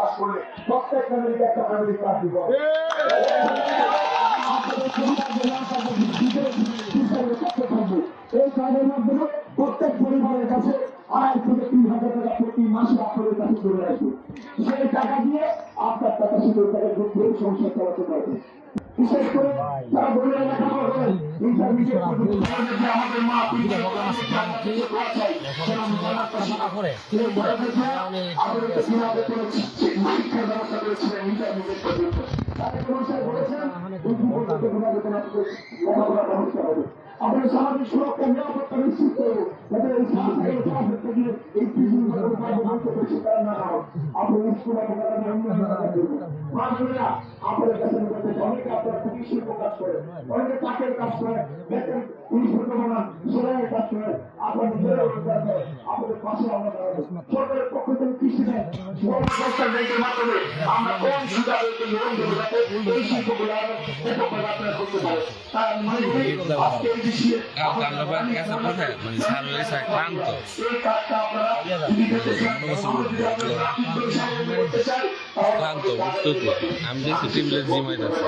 Pass করলে প্রত্যেক ফ্যামিলিকে একটা ফ্যামিলি ক্লাস দিব। এই কাজের মাধ্যমে প্রত্যেক পরিবারের কাছে 2,500 থেকে 3,000 টাকা প্রতি মাসে আপনাদের কাছে চলে আসবে। সেই টাকা দিয়ে আপনার টাকা সুযোগ টাকা ঘুরে সংসার চালাতে পারবে। বিশেষ করে যারা বলে লেখাপড়া করেন ইন্টারমিডিয়েট আমাদের মা শিক্ষার ব্যবস্থা করেছিলেন ইন্টারমিডিয়েট পর্যন্ত লেখাপড়া ব্যবস্থা হবে। আমাদের সামাজিক সুরক্ষা নিরাপত্তা নিশ্চিত করবো যাতে এই এই না হয়। আপনার স্কুল আপনাদের কাছে অনেকে আপনার কৃষি প্রকাশ করে, অনেকে কাঠের কাজ করে, সেলাইয়ের কাজ করে, আপনার নিজেরা রোজগার করে, আপনাদের পাশে আমরা দাঁড়াবো। সরকারের পক্ষ থেকে কৃষি নেই মাধ্যমে আমরা কম সুবিধা লোন দেবো যাতে এই শিল্পগুলো আপনারা করতে পারে। তাই আমি মনে করি আজকে এই বিষয়ে ক্লান্ত বুঝতে আমি দেখছি টেবিলে জিমাইট আছে।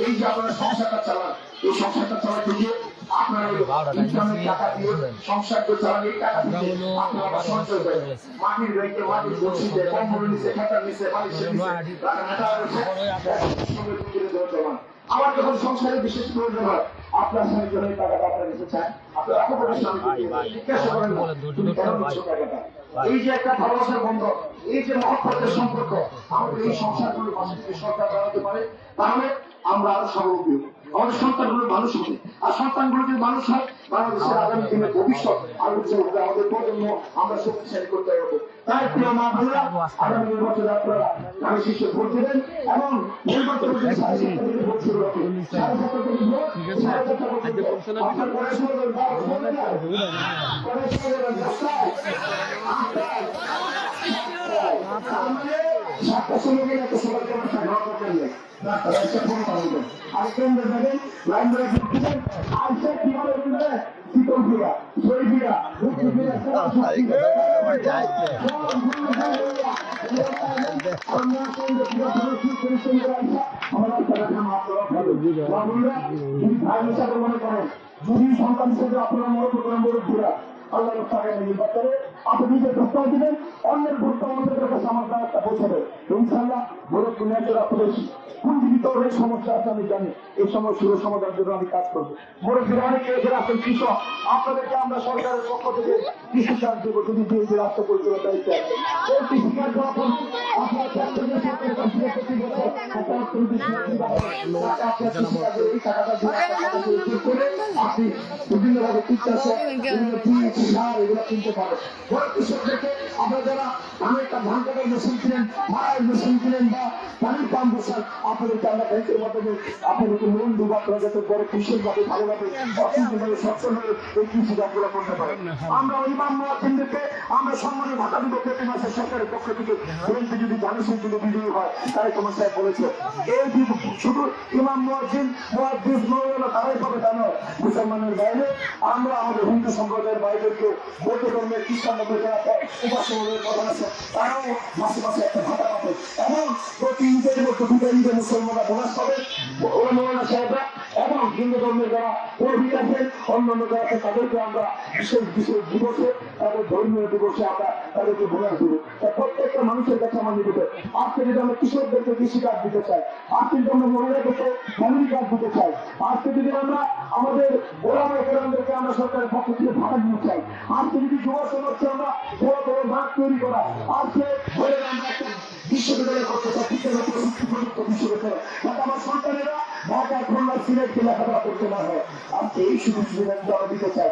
এই যে আপনারা সংসারটা চালান, এই সংসারটা চালাতে গিয়ে আপনারা টাকা দিয়ে সংসারটা চালান, এই টাকা দিয়ে আপনারা সঞ্চয় করেন। মাটির ব্যাংকে মাটির বসিতে কম্বল নিচে খাতার নিচে বালিশের নিচে আমার যখন সংসারে বিশেষ প্রয়োজন হয় আপনার স্বামীর জন্য টাকাটা আপনার কাছে চান, আপনার জিজ্ঞাসা করেন টাকাটা। এই যে একটা ভালোবাসার বন্ধন, এই যে মহব্বতের সম্পর্ক আমাদের এই সংসারগুলোর পাশে যদি সরকার দাঁড়াতে পারে তাহলে আমরা আরো স্বাবলম্বী হব, আমাদের সন্তানগুলো মানুষ হবে। আর সন্তানগুলো যদি মানুষ হয় বাংলাদেশের আগামী দিনের ভবিষ্যৎ আলোচনা হবে, আমাদের প্রজন্ম আমরা শক্তিশালী করতে পারবো। তাই প্রিয় মা বোনেরা আগামী নির্বাচনে আপনারা আমি শিশু ভোট দেবেন এবং নির্বাচন ভোট শুরু হবে। সাতটা সময় গেলে একটা সবাইকে আমার সংগ্রহ করতে হবে। আর কেন্দ্রে যাবেন লাইন ধরে ঢুকতেছেন আর সে কিভাবে বলবে শীতল ক্রীড়া শরীর ক্রীড়া মনে করেন যদি সন্তান হিসেবে আপনারা মনে করেন বড় ঘোরা আল্লাহ নির্বাচনে আপনি নিজের প্রস্তাব দিবেন, অন্যের ভোটটা আমাদের কাছে আমার দ্বারা পৌঁছাবে। ইনশাল্লাহ ভোট দুনিয়াতে আপনাদের পুঞ্জীবিত অনেক সমস্যা আছে আমি জানি, এই সমস্যাগুলো সমাধানের জন্য আমি কাজ করবো। ভোটের দিনে অনেকে এখানে আছেন কৃষক, আপনাদেরকে আমরা সরকারের পক্ষ থেকে কৃষি কাজ দেবো যদি যে রাস্তা পরিচালনার দায়িত্ব আছে। এই কৃষিকাজ যখন আপনার এই টাকাটা করে আপনি বিভিন্নভাবে এগুলো কিনতে পারে। কৃষকদেরকে আপনার যারা ধানের ধান কাটার মেশিন কিনেন, মায়ের মেশিন কিনেন বা পানির পাম্প বসান, আপনাদেরকে আমরা ব্যাংকের মাধ্যমে আপনাদেরকে লোন দেবো, আপনারা যাতে বড় কৃষকভাবে ভালোভাবে অর্থনৈতিকভাবে সচ্ছল হয়ে এই কৃষি কাজগুলো করতে পারেন। আমরা ইমাম মুয়াজ্জিনদেরকে আমরা সম্মানের ভাতা দিব প্রতি মাসে সরকারের পক্ষ থেকে। বিএনপি যদি ধানের সিদ্দিকে বিজয়ী হয় তাই তোমার সাহেব বলেছে এই শুধু ইমাম মুয়াজ্জিন মুহাদ্দিস মৌলানা তারাই পাবে তা নয়, মুসলমানের বাইরে আমরা আমাদের হিন্দু সম্প্রদায়ের বাইরেকে বৌদ্ধ ধর্মের খ্রিস্টান ধর্মের যারা উপাসনের প্রধান আছে তারাও মাসে মাসে একটা ভাতা পাবে এবং প্রতি ঈদের মধ্যে দুটো ঈদে মুসলমানরা বোনাস পাবে মৌলানা সাহেবরা এবং হিন্দু ধর্মের যারা পুরোহিত আছেন অন্যান্য যারা আছে তাদেরকে আমরা বিশেষ বিশেষ দিবসে তাদের ধর্মীয় দিবসে আমরা তাদেরকে বোনাস দেবো। প্রত্যেকটা মানুষের কাছে আমার নিবেদন, আজকে যদি আমরা কৃষকদেরকে কৃষি কাজ দিতে চাই, আজকে যদি আমরা মহিলাদেরকে ফ্যামিলি কাজ দিতে চাই, আজকে যদি আমরা আমাদের গোলামদেরকে আমরা সরকারের পক্ষ থেকে ভাড়া দিতে চাই, আজকে যদি যুব সমাজকে আমরা বড় বড় মাঠ তৈরি করা, আজকে আমরা একটা বিশ্ববিদ্যালয় করতে চাই, বিশ্ববিদ্যালয় যাতে আমার সন্তানেরা ঢাকা খুলনা সিলেটকে লেখাপড়া করতে না হয়, আজকে এই সুযোগ সুবিধা আমরা দিতে চাই।